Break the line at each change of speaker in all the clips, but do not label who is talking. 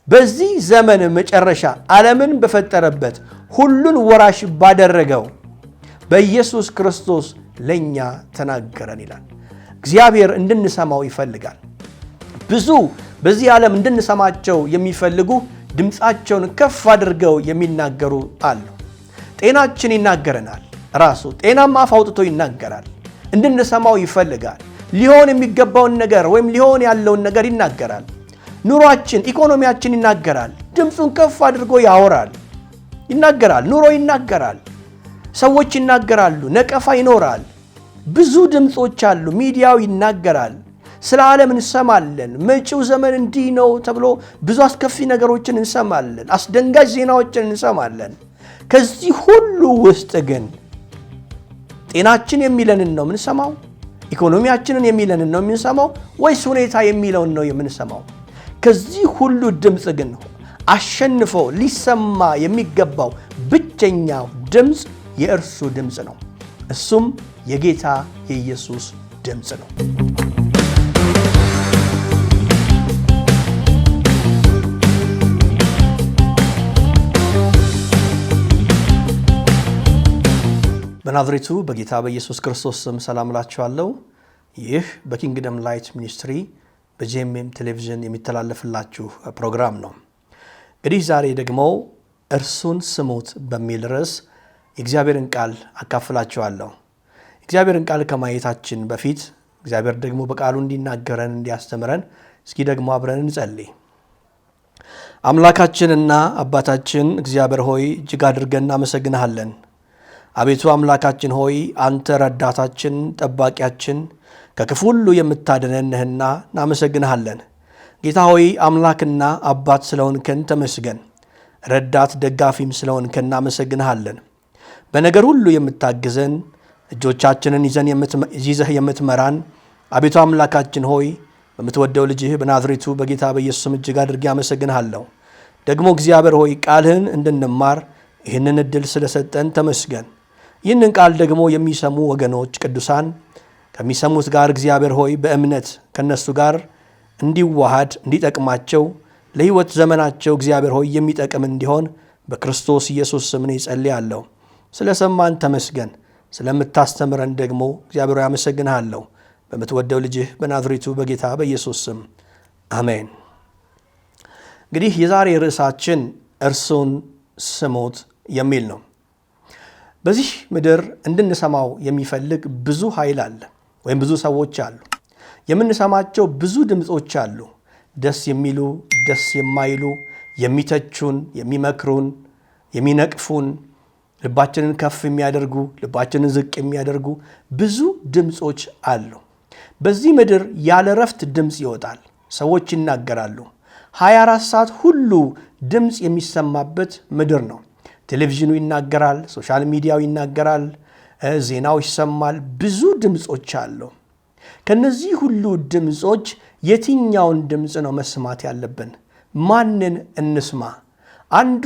በዚህ ዘመን መጨረሻ ዓለምን በፈጠረበት ሁሉን ወራሽ ባደረገው በኢየሱስ ክርስቶስ ለኛ ተናገረን ይላል። እግዚአብሔር እንድንሰማው ይፈልጋል። ብዙ በዚህ ዓለም እንድንሰማቸው የሚፈልጉ ድምፃቸውን ከፍ አድርገው የሚናገሩ አሉ። ጤናችን ይናገረናል። ራሱ ጤናማ አፍ አውጥቶ ይናገራል። እንድንሰማው ይፈልጋል። ሊሆን የሚገባውን ነገር ወይም ሊሆን ያለውን ነገር ይናገራል። ኑሯችን፣ ኢኮኖሚያችን ይናገራል። ድምፁን ከፍ አድርጎ ያወራል፣ ይናገራል። ኑሮ ይናገራል። ሰዎች ይናገራሉ። ነቀፋ ይኖራል። ብዙ ድምጾች አሉ። ሚዲያው ይናገራል። ስለ ዓለም እንሰማለን። መጪው ዘመን እንዲህ ነው ተብሎ ብዙ አስከፊ ነገሮችን እንሰማለን። አስደንጋጭ ዜናዎችን እንሰማለን። ከዚህ ሁሉ ውስጥ ግን ጤናችን የሚለንን ነው የምንሰማው? ኢኮኖሚያችንን የሚለንን ነው የምንሰማው? ወይስ ሁኔታ የሚለውን ነው የምንሰማው? ከዚህ ሁሉ ድምፅ ግን አሸንፎ ሊሰማ የሚገባው ብቸኛው ድምፅ የእርሱ ድምፅ ነው። እሱም የጌታ የኢየሱስ ድምፅ ነው። በናዝሬቱ በጌታ በኢየሱስ ክርስቶስ ስም ሰላም እላችኋለሁ። ይህ በኪንግደም ላይት ሚኒስትሪ በጄኤምኤም ቴሌቪዥን የሚተላለፍላችሁ ፕሮግራም ነው። እንግዲህ ዛሬ ደግሞ እርሱን ስሙት በሚል ርዕስ የእግዚአብሔርን ቃል አካፍላችኋለሁ። እግዚአብሔርን ቃል ከማየታችን በፊት እግዚአብሔር ደግሞ በቃሉ እንዲናገረን እንዲያስተምረን እስኪ ደግሞ አብረን እንጸልይ። አምላካችንና አባታችን እግዚአብሔር ሆይ እጅግ አድርገን እናመሰግንሃለን። አቤቱ አምላካችን ሆይ አንተ ረዳታችን፣ ጠባቂያችን፣ ከክፉ ሁሉ የምታድነን ነህና እናመሰግንሃለን። ጌታ ሆይ አምላክና አባት ስለሆንከን ተመስገን። ረዳት ደጋፊም ስለሆንከን እናመሰግንሃለን። በነገር ሁሉ የምታግዘን፣ እጆቻችንን ይዘህ የምትመራን አቤቱ አምላካችን ሆይ በምትወደው ልጅህ በናዝሬቱ በጌታ በኢየሱስ ስም እጅግ አድርጌ አመሰግንሃለሁ። ደግሞ እግዚአብሔር ሆይ ቃልህን እንድንማር ይህንን ዕድል ስለሰጠን ተመስገን። ይህንን ቃል ደግሞ የሚሰሙ ወገኖች ቅዱሳን ከሚሰሙት ጋር እግዚአብሔር ሆይ በእምነት ከነሱ ጋር እንዲዋሃድ እንዲጠቅማቸው ለሕይወት ዘመናቸው እግዚአብሔር ሆይ የሚጠቅም እንዲሆን በክርስቶስ ኢየሱስ ስም እጸልያለሁ። ስለሰማን ተመስገን። ስለምታስተምረን ደግሞ እግዚአብሔር ያመሰግንሃለሁ። በምትወደው ልጅህ በናዝሬቱ በጌታ በኢየሱስ ስም አሜን። እንግዲህ የዛሬ ርዕሳችን እርሱን ስሙት የሚል ነው። በዚህ ምድር እንድንሰማው የሚፈልግ ብዙ ኃይል አለ፣ ወይም ብዙ ሰዎች አሉ። የምንሰማቸው ብዙ ድምጾች አሉ። ደስ የሚሉ፣ ደስ የማይሉ፣ የሚተቹን፣ የሚመክሩን፣ የሚነቅፉን፣ ልባችንን ከፍ የሚያደርጉ፣ ልባችንን ዝቅ የሚያደርጉ ብዙ ድምጾች አሉ። በዚህ ምድር ያለ ረፍት ድምጽ ይወጣል። ሰዎች ይናገራሉ። 24 ሰዓት ሁሉ ድምጽ የሚሰማበት ምድር ነው። ቴሌቪዥኑ ይናገራል፣ ሶሻል ሚዲያው ይናገራል፣ ዜናው ይሰማል። ብዙ ድምጾች አሉ። ከነዚህ ሁሉ ድምጾች የትኛውን ድምጽ ነው መስማት ያለብን? ማንን እንስማ? አንዱ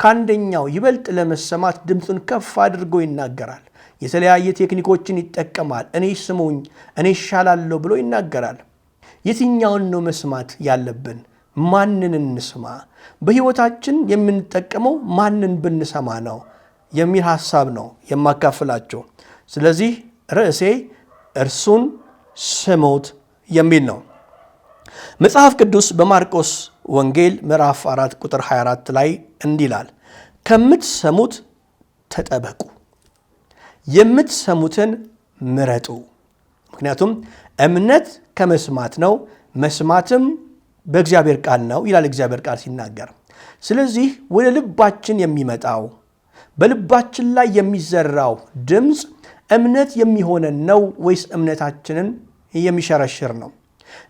ከአንደኛው ይበልጥ ለመሰማት ድምፁን ከፍ አድርጎ ይናገራል። የተለያየ ቴክኒኮችን ይጠቀማል። እኔ ስሙኝ፣ እኔ ይሻላለሁ ብሎ ይናገራል። የትኛውን ነው መስማት ያለብን? ማንን እንስማ? በሕይወታችን የምንጠቀመው ማንን ብንሰማ ነው የሚል ሐሳብ ነው የማካፍላቸው። ስለዚህ ርዕሴ እርሱን ስሙት የሚል ነው። መጽሐፍ ቅዱስ በማርቆስ ወንጌል ምዕራፍ 4 ቁጥር 24 ላይ እንዲህ ይላል፣ ከምትሰሙት ተጠበቁ፣ የምትሰሙትን ምረጡ። ምክንያቱም እምነት ከመስማት ነው፣ መስማትም በእግዚአብሔር ቃል ነው ይላል እግዚአብሔር ቃል ሲናገር። ስለዚህ ወደ ልባችን የሚመጣው በልባችን ላይ የሚዘራው ድምፅ እምነት የሚሆነን ነው ወይስ እምነታችንን የሚሸረሽር ነው?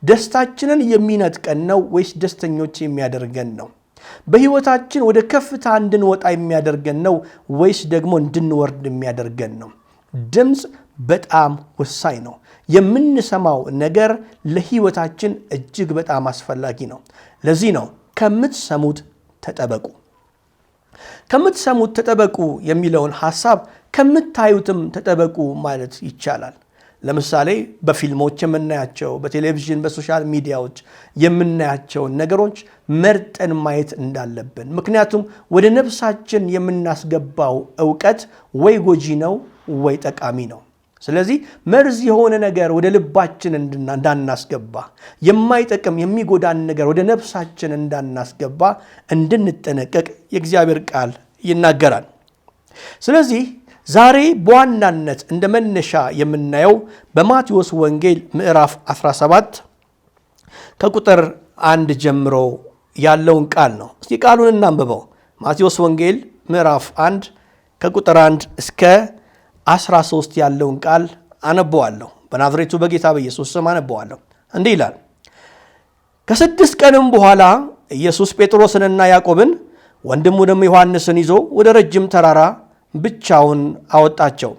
ደስታችንን የሚነጥቀን ነው ወይስ ደስተኞች የሚያደርገን ነው? በሕይወታችን ወደ ከፍታ እንድንወጣ የሚያደርገን ነው ወይስ ደግሞ እንድንወርድ የሚያደርገን ነው? ድምፅ በጣም ወሳኝ ነው። የምንሰማው ነገር ለሕይወታችን እጅግ በጣም አስፈላጊ ነው። ለዚህ ነው ከምትሰሙት ተጠበቁ። ከምትሰሙት ተጠበቁ የሚለውን ሐሳብ ከምታዩትም ተጠበቁ ማለት ይቻላል። ለምሳሌ በፊልሞች የምናያቸው፣ በቴሌቪዥን በሶሻል ሚዲያዎች የምናያቸው ነገሮች መርጠን ማየት እንዳለብን። ምክንያቱም ወደ ነፍሳችን የምናስገባው ዕውቀት ወይ ጎጂ ነው ወይ ጠቃሚ ነው። ስለዚህ መርዝ የሆነ ነገር ወደ ልባችን እንዳናስገባ፣ የማይጠቅም የሚጎዳን ነገር ወደ ነፍሳችን እንዳናስገባ እንድንጠነቀቅ የእግዚአብሔር ቃል ይናገራል። ስለዚህ ዛሬ በዋናነት እንደ መነሻ የምናየው በማቴዎስ ወንጌል ምዕራፍ 17 ከቁጥር 1 ጀምሮ ያለውን ቃል ነው። እስቲ ቃሉን እናንብበው። ማቴዎስ ወንጌል ምዕራፍ 1 ከቁጥር 1 እስከ 13 ያለውን ቃል አነበዋለሁ። በናዝሬቱ በጌታ በኢየሱስ ስም አነበዋለሁ። እንዲህ ይላል። ከ6 ቀንም በኋላ ኢየሱስ ጴጥሮስንና ያዕቆብን ወንድሙንም ዮሐንስን ይዞ ወደ ረጅም ተራራ ብቻውን አወጣቸው።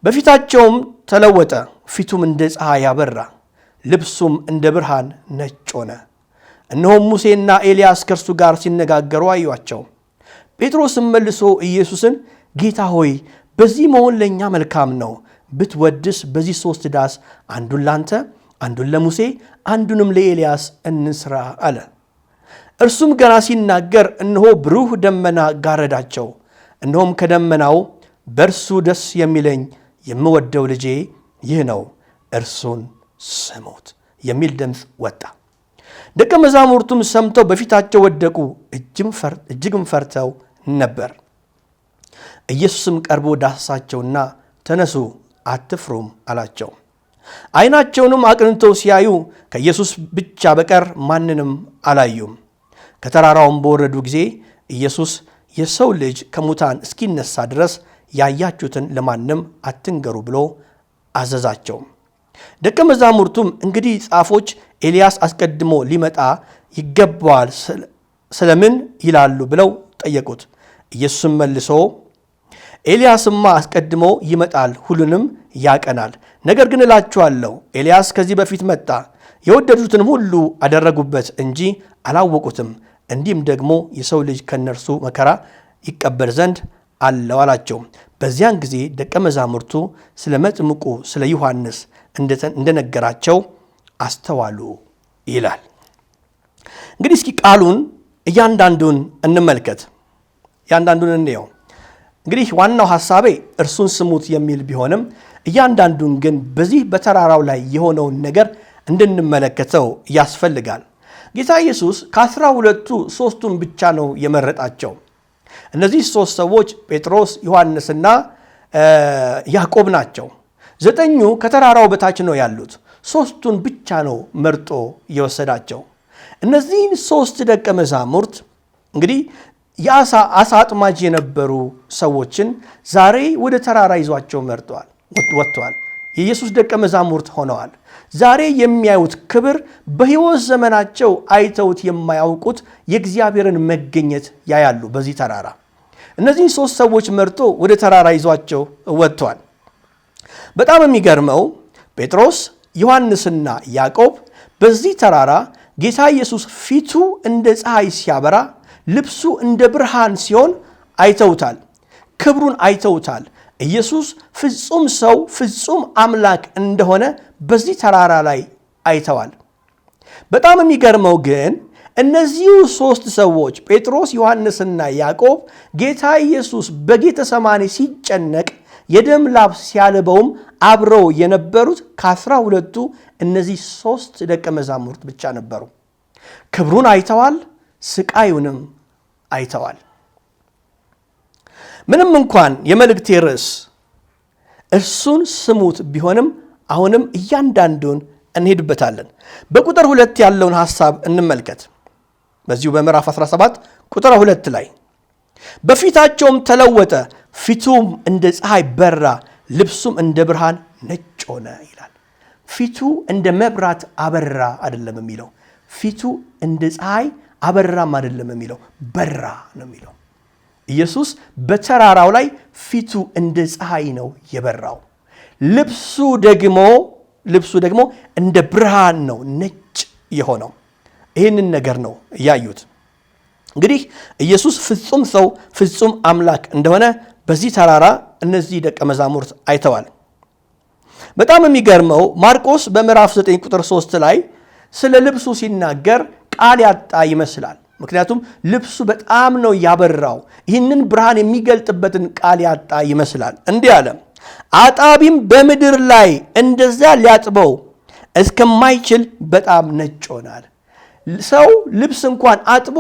በፊታቸውም ተለወጠ፣ ፊቱም እንደ ፀሐይ ያበራ፣ ልብሱም እንደ ብርሃን ነጭ ሆነ። እነሆም ሙሴና ኤልያስ ከእርሱ ጋር ሲነጋገሩ አዩአቸው። ጴጥሮስም መልሶ ኢየሱስን ጌታ ሆይ በዚህ መሆን ለእኛ መልካም ነው። ብትወድስ በዚህ 3 ዳስ አንዱን ላንተ፣ አንዱን ለሙሴ፣ አንዱንም ለኤልያስ እንስራ አለ። እርሱም ገና ሲናገር እነሆ ብሩህ ደመና ጋረዳቸው። እነሆም ከደመናው በእርሱ ደስ የሚለኝ የምወደው ልጄ ይህ ነው፣ እርሱን ስሙት የሚል ድምፅ ወጣ። ደቀ መዛሙርቱም ሰምተው በፊታቸው ወደቁ፣ እጅግም ፈርተው ነበር። ኢየሱስም ቀርቦ ዳሰሳቸውና ተነሱ፣ አትፍሩም አላቸው። ዓይናቸውንም አቅንተው ሲያዩ ከኢየሱስ ብቻ በቀር ማንንም አላዩም። ከተራራውም በወረዱ ጊዜ ኢየሱስ የሰው ልጅ ከሙታን እስኪነሳ ድረስ ያያችሁትን ለማንም አትንገሩ ብሎ አዘዛቸው። ደቀ መዛሙርቱም እንግዲህ ጻፎች ኤልያስ አስቀድሞ ሊመጣ ይገባዋል ስለምን ይላሉ ብለው ጠየቁት። ኢየሱስም መልሶ ኤልያስማ አስቀድሞ ይመጣል፣ ሁሉንም ያቀናል። ነገር ግን እላችኋለሁ ኤልያስ ከዚህ በፊት መጣ፣ የወደዱትን ሁሉ አደረጉበት እንጂ አላወቁትም። እንዲህም ደግሞ የሰው ልጅ ከነርሱ መከራ ይቀበል ዘንድ አለው አላቸው። በዚያን ጊዜ ደቀ መዛሙርቱ ስለ መጥምቁ ስለ ዮሐንስ እንደነገራቸው አስተዋሉ ይላል። እንግዲህ እስኪ ቃሉን እያንዳንዱን እንመልከት፣ እያንዳንዱን እንየው። እንግዲህ ዋናው ሐሳቤ እርሱን ስሙት የሚል ቢሆንም እያንዳንዱን ግን በዚህ በተራራው ላይ የሆነውን ነገር እንድንመለከተው ያስፈልጋል። ጌታ ኢየሱስ ከ12ቱ 3ቱን ብቻ ነው የመረጣቸው። እነዚህ 3 ሰዎች ጴጥሮስ፣ ዮሐንስና ያዕቆብ ናቸው። 9ኙ ከተራራው በታች ነው ያሉት። 3ቱን ብቻ ነው መርጦ የወሰዳቸው። እነዚህን 3 ደቀ መዛሙርት እንግዲህ የአሳ አጥማጅ የነበሩ ሰዎችን ዛሬ ወደ ተራራ ይዟቸው ወጥተዋል። የኢየሱስ ደቀ መዛሙርት ሆነዋል። ዛሬ የሚያዩት ክብር በሕይወት ዘመናቸው አይተውት የማያውቁት የእግዚአብሔርን መገኘት ያያሉ በዚህ ተራራ። እነዚህ 3 ሰዎች መርጦ ወደ ተራራ ይዟቸው ወጥቷል። በጣም የሚገርመው ጴጥሮስ፣ ዮሐንስና ያዕቆብ በዚህ ተራራ ጌታ ኢየሱስ ፊቱ እንደ ፀሐይ ሲያበራ፣ ልብሱ እንደ ብርሃን ሲሆን አይተውታል። ክብሩን አይተውታል። ኢየሱስ ፍጹም ሰው ፍጹም አምላክ እንደሆነ በዚህ ተራራ ላይ አይተዋል። በጣም የሚገርመው ግን እነዚሁ 3 ሰዎች ጴጥሮስ፣ ዮሐንስና ያዕቆብ ጌታ ኢየሱስ በጌተሰማኒ ሲጨነቅ የደም ላብ ሲያልበውም አብረው የነበሩት ከ12ቱ እነዚህ 3 ደቀ መዛሙርት ብቻ ነበሩ። ክብሩን አይተዋል፣ ስቃዩንም አይተዋል። ምንም እንኳን የመልእክቴ ርዕስ እርሱን ስሙት ቢሆንም አሁንም እያንዳንዱን እንሄድበታለን። በቁጥር 2 ያለውን ሐሳብ እንመልከት። በዚሁ በምዕራፍ 17 ቁጥር 2 ላይ በፊታቸውም ተለወጠ፣ ፊቱም እንደ ፀሐይ በራ፣ ልብሱም እንደ ብርሃን ነጭ ሆነ ይላል። ፊቱ እንደ መብራት አበራ አይደለም የሚለው፣ ፊቱ እንደ ፀሐይ አበራም አይደለም የሚለው፣ በራ ነው የሚለው። ኢየሱስ በተራራው ላይ ፊቱ እንደ ፀሐይ ነው የበራው። ልብሱ ደግሞ እንደ ብርሃን ነው ነጭ የሆነው። ይህንን ነገር ነው ያዩት። እንግዲህ ኢየሱስ ፍጹም ሰው ፍጹም አምላክ እንደሆነ በዚህ ተራራ እነዚህ ደቀ መዛሙርት አይተዋል። በጣም የሚገርመው ማርቆስ በምዕራፍ 9 ቁጥር 3 ላይ ስለ ልብሱ ሲናገር ቃል ያጣ ይመስላል። ምክንያቱም ልብሱ በጣም ነው ያበራው። ይህንን ብርሃን የሚገልጥበትን ቃል ያጣ ይመስላል። እንዲህ አለ፣ አጣቢም በምድር ላይ እንደዛ ሊያጥበው እስከማይችል በጣም ነጭ ሆናል። ሰው ልብስ እንኳን አጥቦ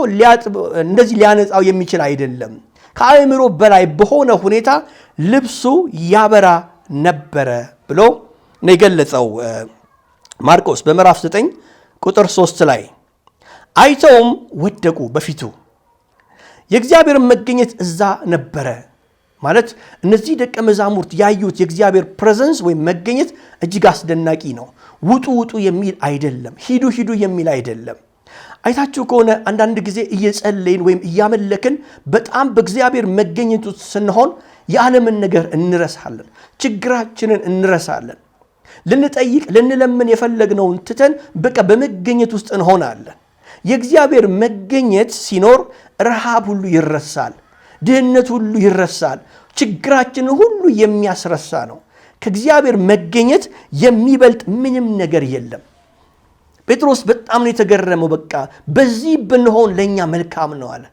እንደዚህ ሊያነጻው የሚችል አይደለም። ከአእምሮ በላይ በሆነ ሁኔታ ልብሱ ያበራ ነበረ ብሎ ነው የገለጸው ማርቆስ በምዕራፍ 9 ቁጥር 3 ላይ። አይተውም ወደቁ በፊቱ። የእግዚአብሔር መገኘት እዛ ነበረ ማለት እነዚህ ደቀ መዛሙርት ያዩት የእግዚአብሔር ፕሬዘንስ ወይም መገኘት እጅግ አስደናቂ ነው። ውጡ ውጡ የሚል አይደለም፣ ሂዱ ሂዱ የሚል አይደለም። አይታችሁ ከሆነ አንዳንድ ጊዜ እየጸለይን ወይም እያመለክን በጣም በእግዚአብሔር መገኘት ውስጥ ስንሆን የዓለምን ነገር እንረሳለን፣ ችግራችንን እንረሳለን። ልንጠይቅ ልንለምን የፈለግነውን ትተን በቃ በመገኘት ውስጥ እንሆናለን። የእግዚአብሔር መገኘት ሲኖር ረሃብ ሁሉ ይረሳል፣ ድህነት ሁሉ ይረሳል፣ ችግራችንን ሁሉ የሚያስረሳ ነው። ከእግዚአብሔር መገኘት የሚበልጥ ምንም ነገር የለም። ጴጥሮስ በጣም ነው የተገረመው። በቃ በዚህ ብንሆን ለኛ መልካም ነው አለ።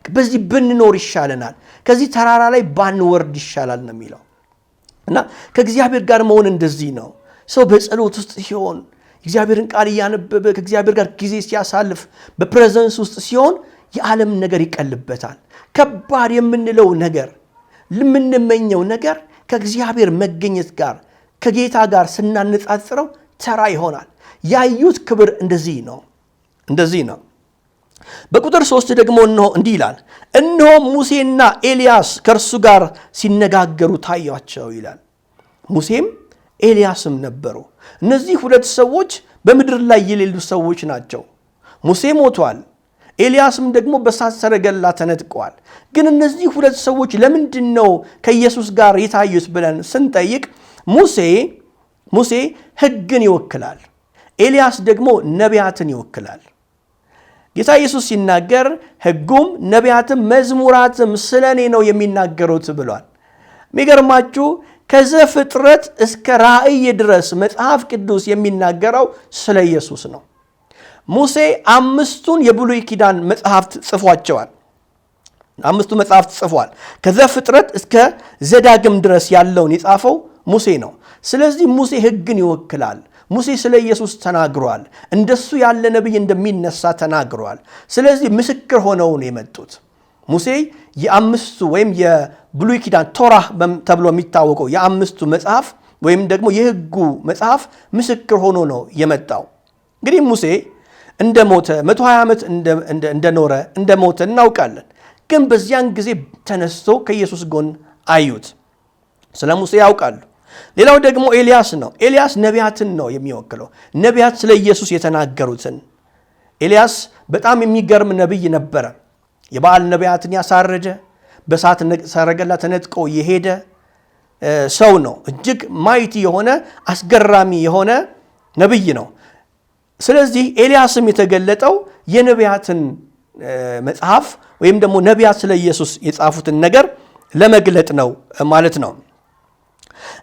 በዚህ ብንኖር ይሻለናል፣ ከዚህ ተራራ ላይ ባንወርድ ይሻላል ነው የሚለው። እና ከእግዚአብሔር ጋር መሆን እንደዚህ ነው። ሰው በጸሎት ውስጥ ሲሆን እግዚአብሔርን ቃል እያነበበ ከእግዚአብሔር ጋር ጊዜ ሲያሳልፍ በፕሬዘንስ ውስጥ ሲሆን የዓለም ነገር ይቀልበታል። ከባድ የምንለው ነገር የምንመኘው ነገር ከእግዚአብሔር መገኘት ጋር ከጌታ ጋር ስናነጻጽረው ተራ ይሆናል። ያዩት ክብር እንደዚህ ነው። በቁጥር 3 ደግሞ እንዲህ ይላል፣ እነሆ ሙሴና ኤልያስ ከእርሱ ጋር ሲነጋገሩ ታያቸው ይላል። ሙሴም ኤልያስም ነበሩ። እነዚህ ሁለት ሰዎች በምድር ላይ የሌሉ ሰዎች ናቸው። ሙሴ ሞቷል፣ ኤልያስም ደግሞ በእሳት ሰረገላ ተነጥቀዋል። ግን እነዚህ ሁለት ሰዎች ለምንድን ነው ከኢየሱስ ጋር የታዩት ብለን ስንጠይቅ ሙሴ ሕግን ይወክላል፣ ኤልያስ ደግሞ ነቢያትን ይወክላል። ጌታ ኢየሱስ ሲናገር ሕጉም ነቢያትም መዝሙራትም ስለ እኔ ነው የሚናገሩት ብሏል። የሚገርማችሁ ከዘፍጥረት እስከ ራእይ ድረስ መጽሐፍ ቅዱስ የሚናገረው ስለ ኢየሱስ ነው። ሙሴ 5ቱን የብሉይ ኪዳን መጽሐፍት ጽፏቸዋል። 5ቱ መጽሐፍት ጽፏል። ከዘፍጥረት እስከ ዘዳግም ድረስ ያለውን የጻፈው ሙሴ ነው። ስለዚህ ሙሴ ሕግን ይወክላል። ሙሴ ስለ ኢየሱስ ተናግሯል። እንደሱ ያለ ነቢይ እንደሚነሳ ተናግሯል። ስለዚህ ምስክር ሆነው ነው የመጡት። ሙሴ የ5ቱ ወይም የብሉይ ኪዳን ቶራህ ተብሎ የሚታወቀው የ5ቱ መጽሐፍ ወይም ደግሞ የሕጉ መጽሐፍ ምስክር ሆኖ ነው የመጣው። እንግዲህ ሙሴ እንደሞተ 120 ዓመት እንደሞተ እናውቃለን። ግን በዚያን ጊዜ ተነስቶ ከኢየሱስ ጎን አዩት። ስለ ሙሴ ያውቃሉ። ሌላው ደግሞ ኤልያስ ነው። ኤልያስ ነቢያትን ነው የሚወክለው። ነቢያት ስለ ኢየሱስ የተናገሩትን። ኤልያስ በጣም የሚገርም ነቢይ ነበረ። የበዓል ነቢያትን ያሳረደ፣ በእሳት ሰረገላ ተነጥቆ የሄደ ሰው ነው። እጅግ ማይቲ የሆነ አስገራሚ የሆነ ነቢይ ነው። ስለዚህ ኤልያስም የተገለጠው የነቢያትን መጽሐፍ ወይም ደግሞ ነቢያት ስለ ኢየሱስ የጻፉትን ነገር ለመግለጥ ነው ማለት ነው።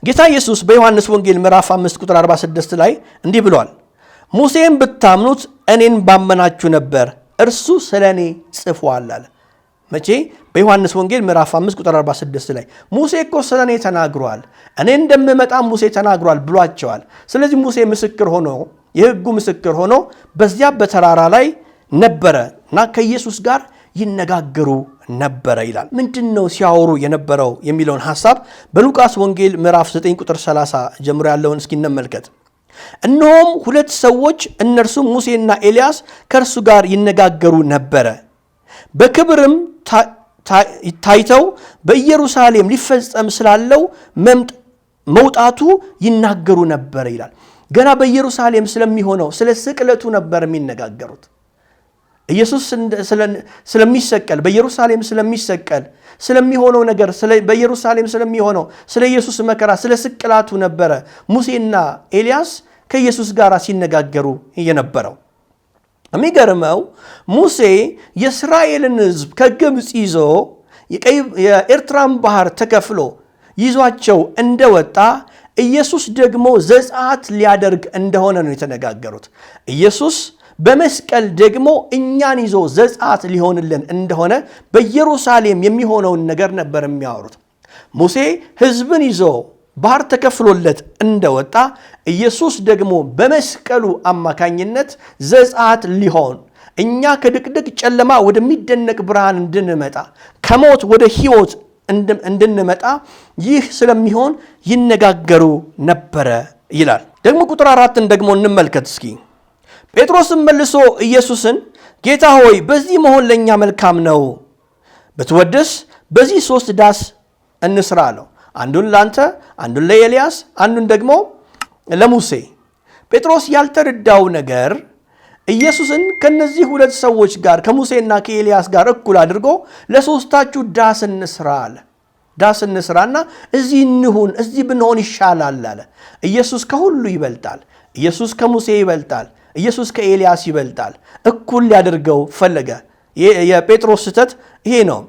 ጌታ ኢየሱስ በዮሐንስ ወንጌል ምዕራፍ 5 ቁጥር 46 ላይ እንዲህ ብሏል፣ ሙሴን ብታምኑት እኔን ባመናችሁ ነበር፣ እርሱ ስለ እኔ ጽፏል አለ። መቼ? በዮሐንስ ወንጌል ምዕራፍ 5 ቁጥር 46 ላይ ሙሴ እኮ ስለ እኔ ተናግሯል፣ እኔ እንደምመጣ ሙሴ ተናግሯል ብሏቸዋል። ስለዚህ ሙሴ ምስክር ሆኖ የሕጉ ምስክር ሆኖ በዚያ በተራራ ላይ ነበረ እና ከኢየሱስ ጋር ይነጋገሩ ነበረ ይላል። ምንድን ነው ሲያወሩ የነበረው የሚለውን ሐሳብ በሉቃስ ወንጌል ምዕራፍ 9 ቁጥር 30 ጀምሮ ያለውን እስኪ እንመልከት። እነሆም ሁለት ሰዎች እነርሱም ሙሴና ኤልያስ ከእርሱ ጋር ይነጋገሩ ነበረ፣ በክብርም ታይተው በኢየሩሳሌም ሊፈጸም ስላለው መውጣቱ ይናገሩ ነበር ይላል። ገና በኢየሩሳሌም ስለሚሆነው ስለ ስቅለቱ ነበር የሚነጋገሩት። ኢየሱስ ስለሚሰቀል በኢየሩሳሌም ስለሚሰቀል ስለሚሆነው ነገር በኢየሩሳሌም ስለሚሆነው ስለ ኢየሱስ መከራ ስለ ስቅላቱ ነበረ ሙሴና ኤልያስ ከኢየሱስ ጋር ሲነጋገሩ የነበረው። የሚገርመው ሙሴ የእስራኤልን ሕዝብ ከግብፅ ይዞ የኤርትራን ባህር ተከፍሎ ይዟቸው እንደወጣ ኢየሱስ ደግሞ ዘጸአት ሊያደርግ እንደሆነ ነው የተነጋገሩት። ኢየሱስ በመስቀል ደግሞ እኛን ይዞ ዘጸአት ሊሆንልን እንደሆነ በኢየሩሳሌም የሚሆነውን ነገር ነበር የሚያወሩት። ሙሴ ሕዝብን ይዞ ባህር ተከፍሎለት እንደወጣ ኢየሱስ ደግሞ በመስቀሉ አማካኝነት ዘጸአት ሊሆን እኛ ከድቅድቅ ጨለማ ወደሚደነቅ ብርሃን እንድንመጣ ከሞት ወደ ሕይወት እንድንመጣ ይህ ስለሚሆን ይነጋገሩ ነበረ ይላል። ደግሞ ቁጥር 4 ደግሞ እንመልከት እስኪ። ጴጥሮስም መልሶ ኢየሱስን ጌታ ሆይ በዚህ መሆን ለእኛ መልካም ነው፣ ብትወድስ በዚህ 3 ዳስ እንስራ አለው። አንዱን ለአንተ፣ አንዱን ለኤልያስ፣ አንዱን ደግሞ ለሙሴ። ጴጥሮስ ያልተረዳው ነገር ኢየሱስን ከነዚህ 2 ሰዎች ጋር ከሙሴና ከኤልያስ ጋር እኩል አድርጎ ለሶስታችሁ ዳስ እንስራ አለ። ዳስ እንስራና እዚህ እንሁን፣ እዚህ ብንሆን ይሻላል አለ። ኢየሱስ ከሁሉ ይበልጣል። ኢየሱስ ከሙሴ ይበልጣል። ኢየሱስ ከኤልያስ ይበልጣል። እኩል ሊያደርገው ፈለገ። የጴጥሮስ ስህተት ይሄ ነው።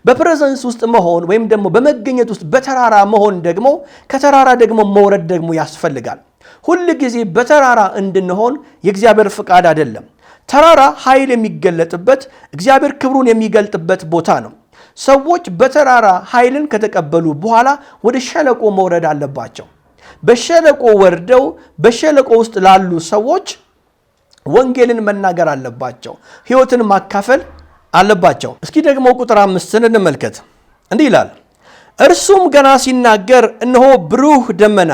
በፕሬዘንስ ውስጥ መሆን ወይም ደግሞ በመገኘት ውስጥ በተራራ መሆን ደግሞ ከተራራ ደግሞ መውረድ ደግሞ ያስፈልጋል። ሁል ጊዜ በተራራ እንድንሆን የእግዚአብሔር ፍቃድ አይደለም። ተራራ ኃይል የሚገለጥበት እግዚአብሔር ክብሩን የሚገልጥበት ቦታ ነው። ሰዎች በተራራ ኃይልን ከተቀበሉ በኋላ ወደ ሸለቆ መውረድ አለባቸው። በሸለቆ ወርደው በሸለቆ ውስጥ ላሉ ሰዎች ወንጌልን መናገር አለባቸው። ሕይወትን ማካፈል አለባቸው። እስኪ ደግሞ ቁጥር 5 እንመልከት። እንዲህ ይላል፣ እርሱም ገና ሲናገር እነሆ ብሩህ ደመና።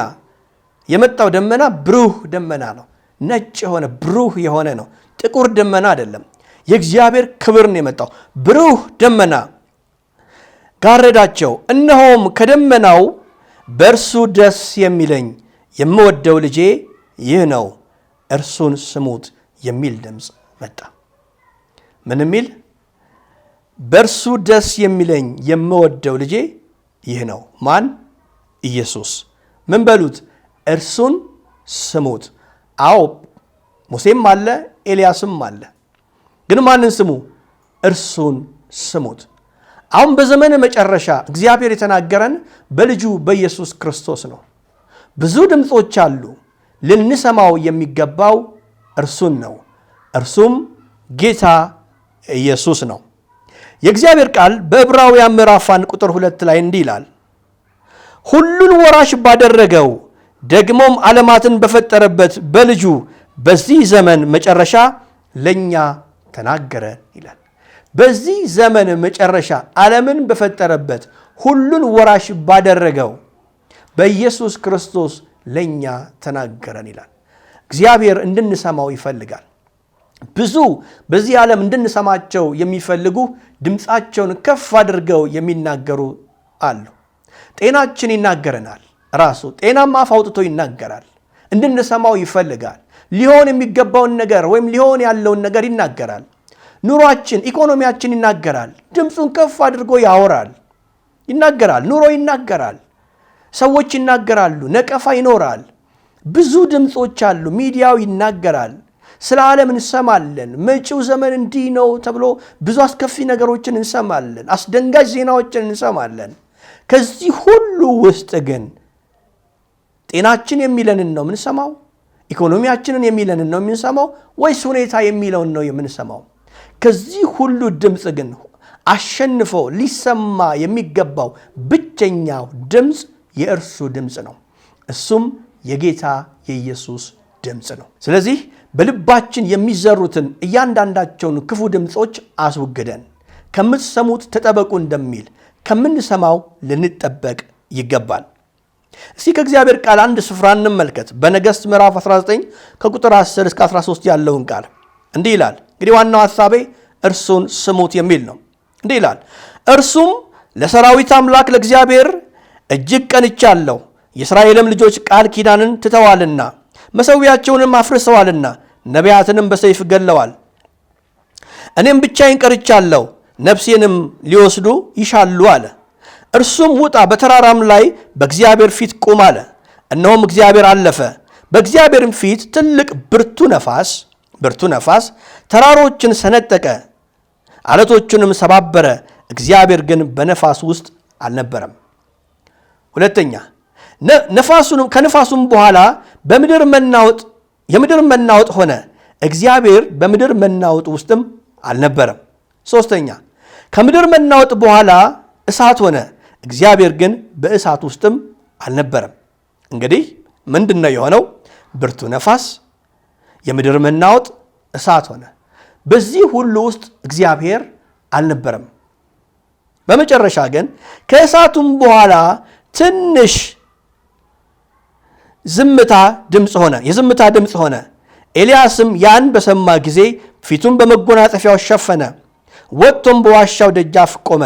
የመጣው ደመና ብሩህ ደመና ነው። ነጭ የሆነ ብሩህ የሆነ ነው። ጥቁር ደመና አይደለም። የእግዚአብሔር ክብር ነው የመጣው። ብሩህ ደመና ጋረዳቸው። እነሆም ከደመናው በእርሱ ደስ የሚለኝ የምወደው ልጄ ይህ ነው፣ እርሱን ስሙት የሚል ድምፅ መጣ። ምን የሚል? በእርሱ ደስ የሚለኝ የምወደው ልጄ ይህ ነው። ማን? ኢየሱስ። ምን በሉት? እርሱን ስሙት። አዎ ሙሴም አለ ኤልያስም አለ። ግን ማንን ስሙ? እርሱን ስሙት። አሁን በዘመነ መጨረሻ እግዚአብሔር የተናገረን በልጁ በኢየሱስ ክርስቶስ ነው። ብዙ ድምፆች አሉ። ልንሰማው የሚገባው እርሱን ነው። እርሱም ጌታ ኢየሱስ ነው። የእግዚአብሔር ቃል በዕብራውያን ምዕራፍ 1 ቁጥር 2 ላይ እንዲህ ይላል፣ ሁሉን ወራሽ ባደረገው ደግሞም ዓለማትን በፈጠረበት በልጁ በዚህ ዘመን መጨረሻ ለእኛ ተናገረ ይላል። በዚህ ዘመን መጨረሻ ዓለምን በፈጠረበት ሁሉን ወራሽ ባደረገው በኢየሱስ ክርስቶስ ለእኛ ተናገረን ይላል። እግዚአብሔር እንድንሰማው ይፈልጋል። ብዙ በዚህ ዓለም እንድንሰማቸው የሚፈልጉ ድምፃቸውን ከፍ አድርገው የሚናገሩ አሉ። ጤናችን ይናገረናል። ራሱ ጤናማ አፍ አውጥቶ ይናገራል። እንድንሰማው ይፈልጋል። ሊሆን የሚገባውን ነገር ወይም ሊሆን ያለውን ነገር ይናገራል። ኑሯችን፣ ኢኮኖሚያችን ይናገራል። ድምፁን ከፍ አድርጎ ያወራል፣ ይናገራል። ኑሮ ይናገራል። ሰዎች ይናገራሉ። ነቀፋ ይኖራል። ብዙ ድምፆች አሉ። ሚዲያው ይናገራል። ስለ ዓለም እንሰማለን። መጪው ዘመን እንዲህ ነው ተብሎ ብዙ አስከፊ ነገሮችን እንሰማለን። አስደንጋጭ ዜናዎችን እንሰማለን። ከዚህ ሁሉ ውስጥ ግን ጤናችን የሚለንን ነው የምንሰማው? ኢኮኖሚያችንን የሚለንን ነው የምንሰማው? ወይስ ሁኔታ የሚለውን ነው የምንሰማው? ከዚህ ሁሉ ድምፅ ግን አሸንፎ ሊሰማ የሚገባው ብቸኛው ድምፅ የእርሱ ድምፅ ነው። እሱም የጌታ የኢየሱስ ድምፅ ነው። ስለዚህ በልባችን የሚዘሩትን እያንዳንዳቸውን ክፉ ድምፆች አስወግደን ከምትሰሙት ተጠበቁ እንደሚል ከምንሰማው ልንጠበቅ ይገባል። እስቲ ከእግዚአብሔር ቃል አንድ ስፍራ እንመልከት። በነገሥት ምዕራፍ 19 ከቁጥር 10 እስከ 13 ያለውን ቃል እንዲህ ይላል። እንግዲህ ዋናው ሐሳቤ እርሱን ስሙት የሚል ነው። እንዲህ ይላል፣ እርሱም ለሰራዊት አምላክ ለእግዚአብሔር እጅግ ቀንቻለሁ፣ የእስራኤልም ልጆች ቃል ኪዳንን ትተዋልና መሠዊያቸውንም አፍርሰዋልና ነቢያትንም በሰይፍ ገለዋል። እኔም ብቻዬን ቀርቻለሁ፣ ነፍሴንም ሊወስዱ ይሻሉ አለ። እርሱም ውጣ፣ በተራራም ላይ በእግዚአብሔር ፊት ቁም አለ። እነሆም እግዚአብሔር አለፈ። በእግዚአብሔርም ፊት ትልቅ ብርቱ ነፋስ ተራሮችን ሰነጠቀ፣ ዓለቶቹንም ሰባበረ። እግዚአብሔር ግን በነፋስ ውስጥ አልነበረም። ሁለተኛ፣ ከነፋሱም በኋላ የምድር መናወጥ ሆነ። እግዚአብሔር በምድር መናወጥ ውስጥም አልነበረም። ሶስተኛ ከምድር መናወጥ በኋላ እሳት ሆነ። እግዚአብሔር ግን በእሳት ውስጥም አልነበረም። እንግዲህ ምንድነው የሆነው? ብርቱ ነፋስ፣ የምድር መናወጥ፣ እሳት ሆነ። በዚህ ሁሉ ውስጥ እግዚአብሔር አልነበረም። በመጨረሻ ግን ከእሳቱም በኋላ ትንሽ የዝምታ ድምፅ ሆነ። ኤልያስም ያን በሰማ ጊዜ ፊቱን በመጎናጸፊያው ሸፈነ፣ ወጥቶም በዋሻው ደጃፍ ቆመ።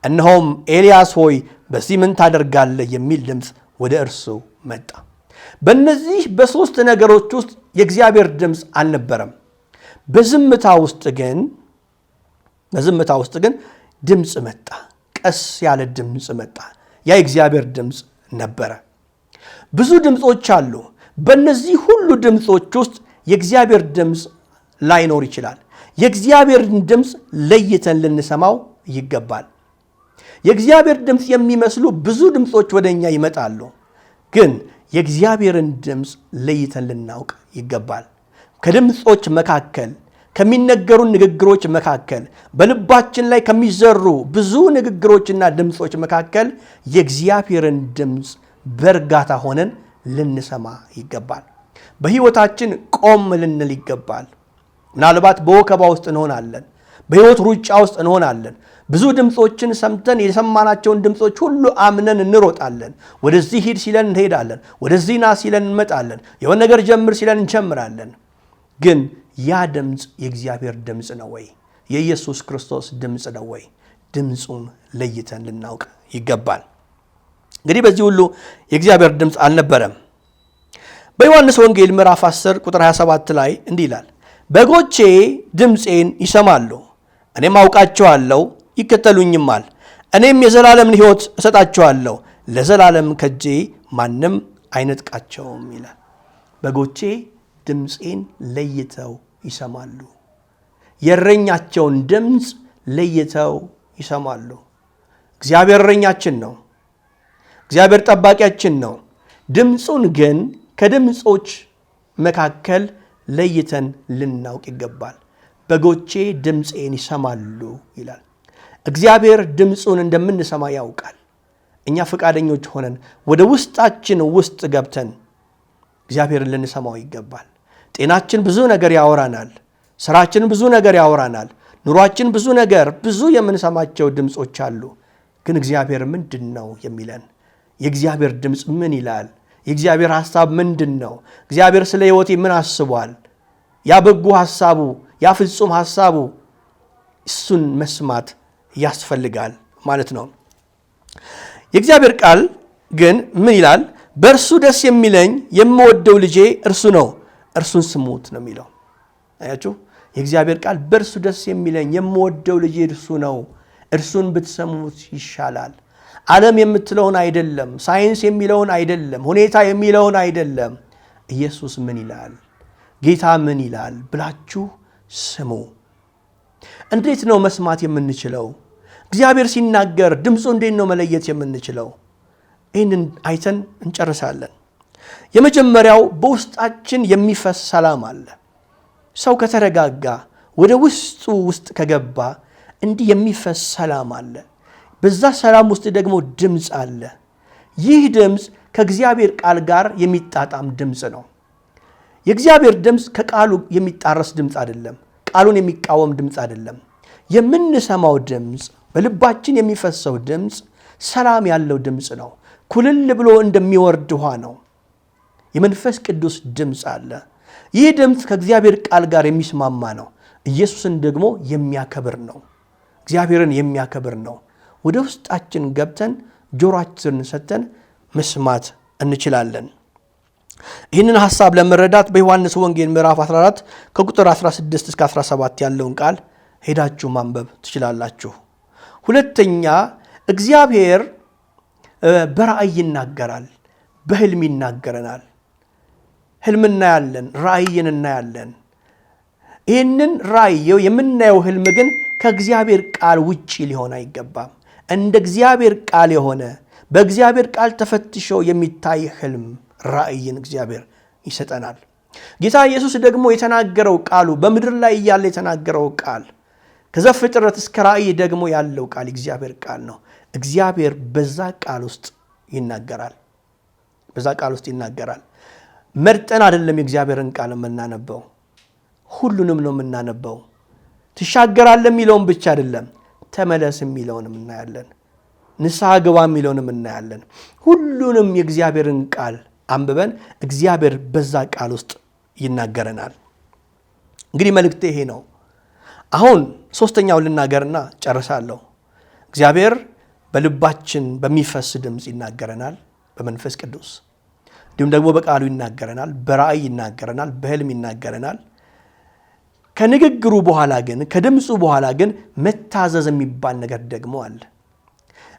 እነሆም ኤልያስ ሆይ በዚህ ምን ታደርጋለህ? የሚል ድምፅ ወደ እርሱ መጣ። በእነዚህ በሦስት ነገሮች ውስጥ የእግዚአብሔር ድምፅ አልነበረም። በዝምታ ውስጥ ግን ድምፅ መጣ። ቀስ ያለ ድምፅ መጣ። ያ የእግዚአብሔር ድምፅ ነበረ። ብዙ ድምፆች አሉ። በእነዚህ ሁሉ ድምፆች ውስጥ የእግዚአብሔር ድምፅ ላይኖር ይችላል። የእግዚአብሔርን ድምፅ ለይተን ልንሰማው ይገባል። የእግዚአብሔር ድምፅ የሚመስሉ ብዙ ድምፆች ወደ እኛ ይመጣሉ። ግን የእግዚአብሔርን ድምፅ ለይተን ልናውቅ ይገባል። ከድምፆች መካከል፣ ከሚነገሩ ንግግሮች መካከል፣ በልባችን ላይ ከሚዘሩ ብዙ ንግግሮችና ድምፆች መካከል የእግዚአብሔርን ድምፅ በእርጋታ ሆነን ልንሰማ ይገባል። በሕይወታችን ቆም ልንል ይገባል። ምናልባት በወከባ ውስጥ እንሆናለን። በሕይወት ሩጫ ውስጥ እንሆናለን። ብዙ ድምፆችን ሰምተን የሰማናቸውን ድምፆች ሁሉ አምነን እንሮጣለን። ወደዚህ ሂድ ሲለን እንሄዳለን። ወደዚህ ና ሲለን እንመጣለን። የሆነ ነገር ጀምር ሲለን እንጀምራለን። ግን ያ ድምፅ የእግዚአብሔር ድምፅ ነው ወይ? የኢየሱስ ክርስቶስ ድምፅ ነው ወይ? ድምፁን ለይተን ልናውቅ ይገባል። እንግዲህ በዚህ ሁሉ የእግዚአብሔር ድምፅ አልነበረም። በዮሐንስ ወንጌል ምዕራፍ 10 ቁጥር 27 ላይ እንዲህ ይላል፣ በጎቼ ድምፄን ይሰማሉ፣ እኔም አውቃቸዋለሁ፣ ይከተሉኝማል። እኔም የዘላለምን ሕይወት እሰጣቸዋለሁ፣ ለዘላለም ከጄ ማንም አይነጥቃቸውም ይላል። በጎቼ ድምፄን ለይተው ይሰማሉ። የእረኛቸውን ድምፅ ለይተው ይሰማሉ። እግዚአብሔር እረኛችን ነው። እግዚአብሔር ጠባቂያችን ነው። ድምፁን ግን ከድምፆች መካከል ለይተን ልናውቅ ይገባል። በጎቼ ድምፄን ይሰማሉ ይላል። እግዚአብሔር ድምፁን እንደምንሰማ ያውቃል። እኛ ፈቃደኞች ሆነን ወደ ውስጣችን ውስጥ ገብተን እግዚአብሔርን ልንሰማው ይገባል። ጤናችን ብዙ ነገር ያወራናል። ስራችን ብዙ ነገር ያወራናል። ኑሯችን ብዙ የምንሰማቸው ድምፆች አሉ። ግን እግዚአብሔር ምንድን ነው የሚለን? የእግዚአብሔር ድምፅ ምን ይላል? የእግዚአብሔር ሐሳብ ምንድን ነው? እግዚአብሔር ስለ ሕይወቴ ምን አስቧል? ያ በጎ ሐሳቡ፣ ያ ፍጹም ሐሳቡ፣ እሱን መስማት ያስፈልጋል ማለት ነው። የእግዚአብሔር ቃል ግን ምን ይላል? በእርሱ ደስ የሚለኝ የምወደው ልጄ እርሱ ነው፣ እርሱን ስሙት ነው የሚለው። አያችሁ? የእግዚአብሔር ቃል በእርሱ ደስ የሚለኝ የምወደው ልጄ እርሱ ነው፣ እርሱን ብትሰሙት ይሻላል። ዓለም የምትለውን አይደለም፣ ሳይንስ የሚለውን አይደለም፣ ሁኔታ የሚለውን አይደለም። ኢየሱስ ምን ይላል? ጌታ ምን ይላል ብላችሁ ስሙ። እንዴት ነው መስማት የምንችለው? እግዚአብሔር ሲናገር ድምፁ እንዴት ነው መለየት የምንችለው? ይህንን አይተን እንጨርሳለን። የመጀመሪያው በውስጣችን የሚፈስ ሰላም አለ። ሰው ከተረጋጋ ወደ ውስጥ ከገባ እንዲህ የሚፈስ ሰላም አለ። በዛ ሰላም ውስጥ ደግሞ ድምፅ አለ። ይህ ድምፅ ከእግዚአብሔር ቃል ጋር የሚጣጣም ድምፅ ነው። የእግዚአብሔር ድምፅ ከቃሉ የሚጣረስ ድምፅ አይደለም። ቃሉን የሚቃወም ድምፅ አይደለም። የምንሰማው ድምፅ፣ በልባችን የሚፈሰው ድምፅ ሰላም ያለው ድምፅ ነው። ኩልል ብሎ እንደሚወርድ ውሃ ነው። የመንፈስ ቅዱስ ድምፅ አለ። ይህ ድምፅ ከእግዚአብሔር ቃል ጋር የሚስማማ ነው። ኢየሱስን ደግሞ የሚያከብር ነው። እግዚአብሔርን የሚያከብር ነው። ወደ ውስጣችን ገብተን ጆሮአችንን ሰጥተን መስማት እንችላለን። ይህንን ሐሳብ ለመረዳት በዮሐንስ ወንጌል ምዕራፍ 14 ከቁጥር 16 እስከ 17 ያለውን ቃል ሄዳችሁ ማንበብ ትችላላችሁ። ሁለተኛ፣ እግዚአብሔር በራእይ ይናገራል፣ በህልም ይናገረናል። ህልም እናያለን፣ ራእይን እናያለን። ይህንን ራእይ የምናየው ህልም ግን ከእግዚአብሔር ቃል ውጪ ሊሆን አይገባም። እንደ እግዚአብሔር ቃል የሆነ በእግዚአብሔር ቃል ተፈትሾ የሚታይ ህልም ራእይን እግዚአብሔር ይሰጠናል። ጌታ ኢየሱስ ደግሞ የተናገረው ቃሉ በምድር ላይ ያለ የተናገረው ቃል ከዘፍጥረት እስከ ራእይ ደግሞ ያለው ቃል እግዚአብሔር ቃል ነው። እግዚአብሔር በዛ ቃል ውስጥ ይናገራል። መርጠን አይደለም የእግዚአብሔርን ቃል የምናነበው፣ ሁሉንም ነው የምናነበው። ትሻገራለህ የሚለውን ብቻ አይደለም፣ ተመለስ የሚለውንም እናያለን፣ ንስሐ ግባ የሚለውንም እናያለን። ሁሉንም የእግዚአብሔርን ቃል አንብበን እግዚአብሔር በዛ ቃል ውስጥ ይናገረናል። እንግዲህ መልእክቴ ይሄ ነው። አሁን ሶስተኛው ልናገርና ጨርሳለሁ። እግዚአብሔር በልባችን በሚፈስ ድምፅ ይናገረናል፣ በመንፈስ ቅዱስ እንዲሁም ደግሞ በቃሉ ይናገረናል፣ በራእይ ይናገረናል፣ በህልም ይናገረናል። ከንግግሩ በኋላ ግን ከድምፁ በኋላ ግን መታዘዝ የሚባል ነገር ደግሞ አለ።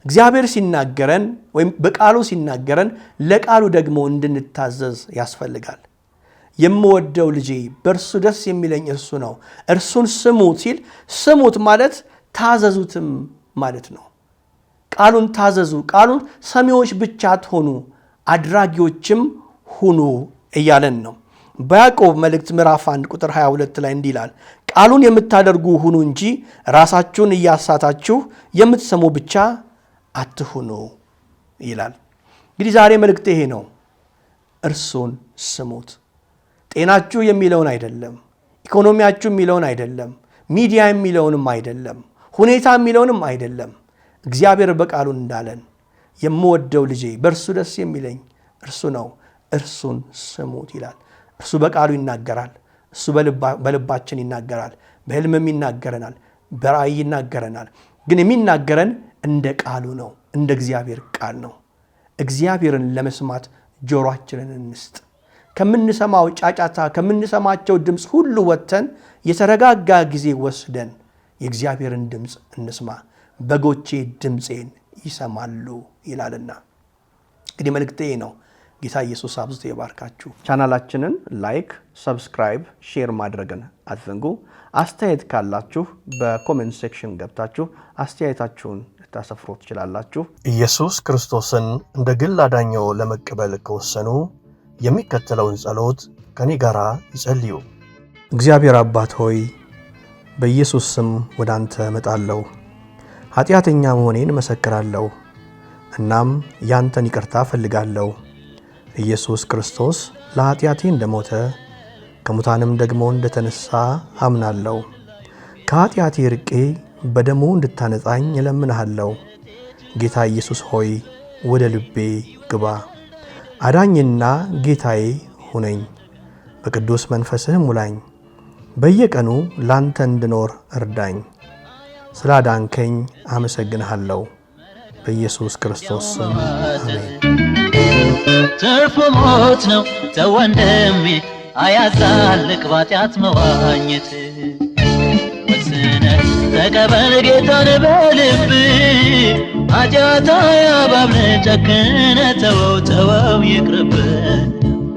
እግዚአብሔር ሲናገረን ወይም በቃሉ ሲናገረን ለቃሉ ደግሞ እንድንታዘዝ ያስፈልጋል። የምወደው ልጄ በእርሱ ደስ የሚለኝ እርሱ ነው፣ እርሱን ስሙት ሲል ስሙት ማለት ታዘዙትም ማለት ነው። ቃሉን ታዘዙ፣ ቃሉን ሰሚዎች ብቻ አትሆኑ አድራጊዎችም ሁኑ እያለን ነው። በያዕቆብ መልእክት ምዕራፍ 1 ቁጥር 22 ላይ እንዲህ ይላል፣ ቃሉን የምታደርጉ ሁኑ እንጂ ራሳችሁን እያሳታችሁ የምትሰሙ ብቻ አትሁኑ ይላል። እንግዲህ ዛሬ መልእክቴ ይሄ ነው። እርሱን ስሙት። ጤናችሁ የሚለውን አይደለም፣ ኢኮኖሚያችሁ የሚለውን አይደለም፣ ሚዲያ የሚለውንም አይደለም፣ ሁኔታ የሚለውንም አይደለም። እግዚአብሔር በቃሉ እንዳለን የምወደው ልጄ በእርሱ ደስ የሚለኝ እርሱ ነው፣ እርሱን ስሙት ይላል። እርሱ በቃሉ ይናገራል። እሱ በልባችን ይናገራል፣ በህልምም ይናገረናል፣ በራእይ ይናገረናል። ግን የሚናገረን እንደ ቃሉ ነው፣ እንደ እግዚአብሔር ቃል ነው። እግዚአብሔርን ለመስማት ጆሮአችንን እንስጥ። ከምንሰማው ጫጫታ ከምንሰማቸው ድምፅ ሁሉ ወጥተን የተረጋጋ ጊዜ ወስደን የእግዚአብሔርን ድምፅ እንስማ። በጎቼ ድምፄን ይሰማሉ ይላልና። እንግዲህ መልእክቴ ነው። ጌታ ኢየሱስ አብዝቶ ይባርካችሁ። ቻናላችንን ላይክ፣ ሰብስክራይብ፣ ሼር ማድረግን አትዘንጉ። አስተያየት ካላችሁ በኮሜንት ሴክሽን ገብታችሁ አስተያየታችሁን ልታሰፍሩ ትችላላችሁ። ኢየሱስ ክርስቶስን እንደ ግል አዳኝዎ ለመቀበል ከወሰኑ የሚከተለውን ጸሎት ከኔ ጋር ይጸልዩ። እግዚአብሔር አባት ሆይ በኢየሱስ ስም ወደ አንተ እመጣለሁ። ኃጢአተኛ መሆኔን እመሰክራለሁ። እናም ያንተን ይቅርታ እፈልጋለሁ። ኢየሱስ ክርስቶስ ለኃጢአቴ እንደሞተ ከሙታንም ደግሞ እንደተነሳ አምናለሁ። ከኃጢአቴ ርቄ በደሙ እንድታነጻኝ እለምንሃለሁ። ጌታ ኢየሱስ ሆይ ወደ ልቤ ግባ፣ አዳኝና ጌታዬ ሁነኝ። በቅዱስ መንፈስህ ሙላኝ። በየቀኑ ላንተ እንድኖር እርዳኝ። ስላዳንከኝ አመሰግንሃለሁ። በኢየሱስ ክርስቶስ ስም አሜን። ትርፉ ሞት ነው ተወንድሜ፣ አያዛልቅ ባጢአት መዋኘት። ወስነህ ተቀበል ጌታን በልብ፣ ኃጢአት አያባብልህ ጨክነህ ተወው ይቅርብህ።